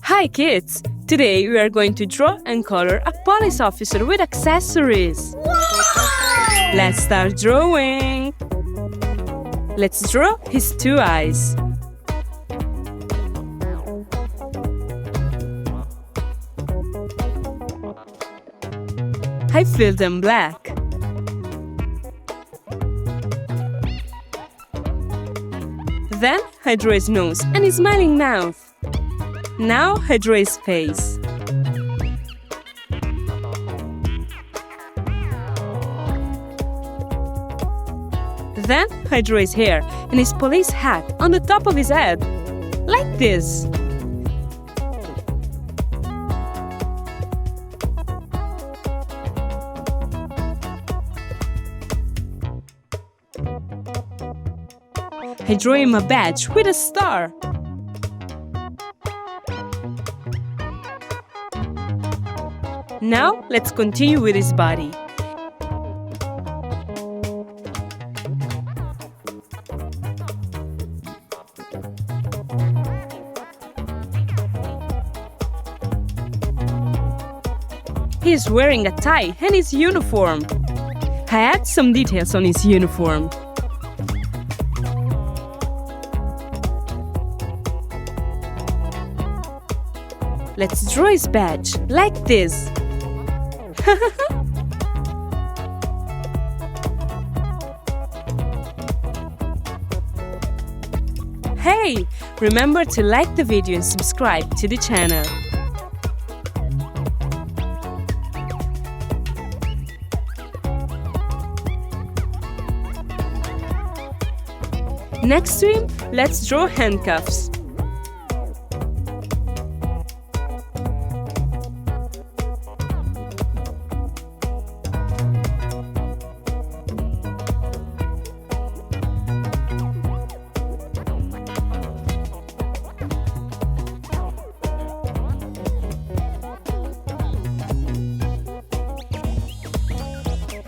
Hi kids! Today we are going to draw and color a police officer with accessories. Wow! Let's start drawing. Let's draw his two eyes. I fill them black. Then I draw his nose and his smiling mouth. Now I draw his face. Then I draw his hair and his police hat on the top of his head, like this. I draw him a badge with a star. Now let's continue with his body. He is wearing a tie and his uniform. I add some details on his uniform. Let's draw his badge, like this. Hey! Remember to like the video and subscribe to the channel. Next to him, let's draw handcuffs.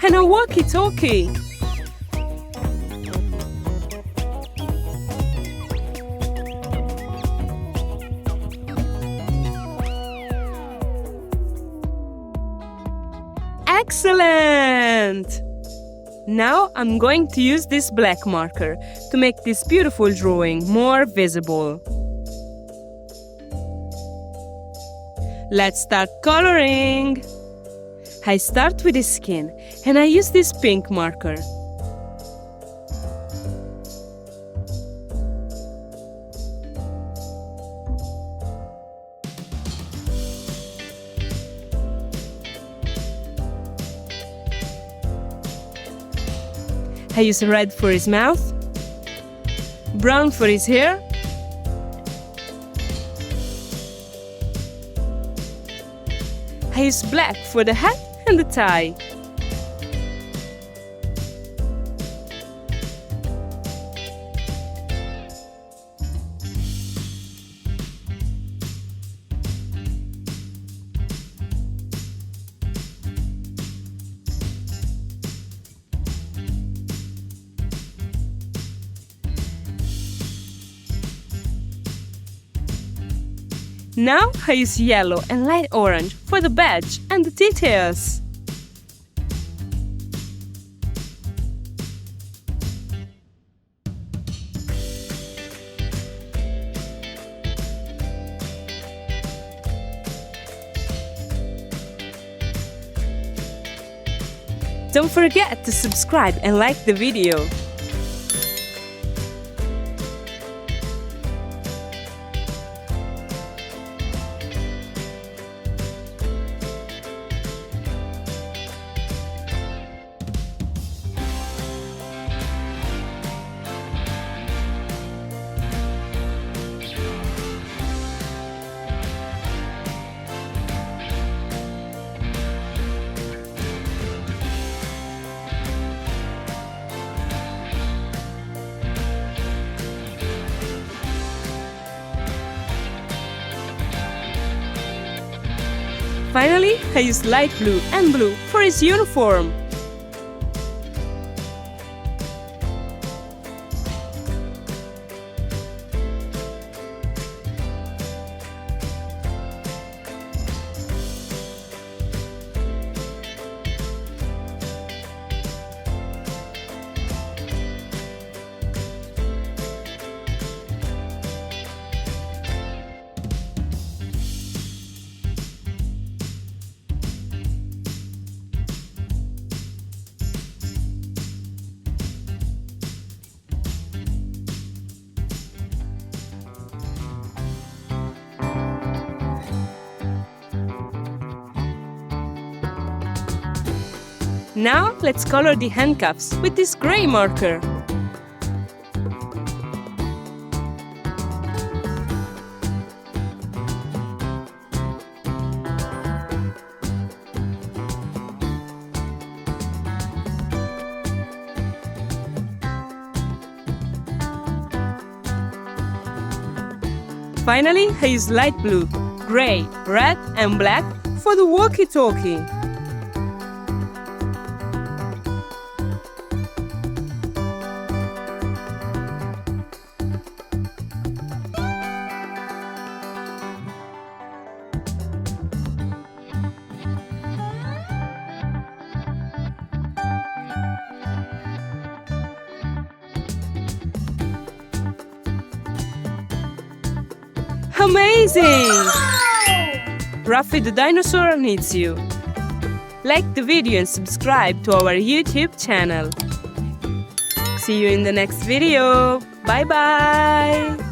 And a walkie-talkie. Excellent! Now I'm going to use this black marker to make this beautiful drawing more visible. Let's start coloring. I start with his skin and I use this pink marker. I use red for his mouth, brown for his hair, I use black for the hat and the tie. Now I use yellow and light orange for the badge and the details. Don't forget to subscribe and like the video. Finally, I use light blue and blue for his uniform. Now let's color the handcuffs with this gray marker. Finally, I use light blue, gray, red and black for the walkie-talkie. Amazing! Raffy the dinosaur needs you. Like the video and subscribe to our YouTube channel. See you in the next video. Bye bye!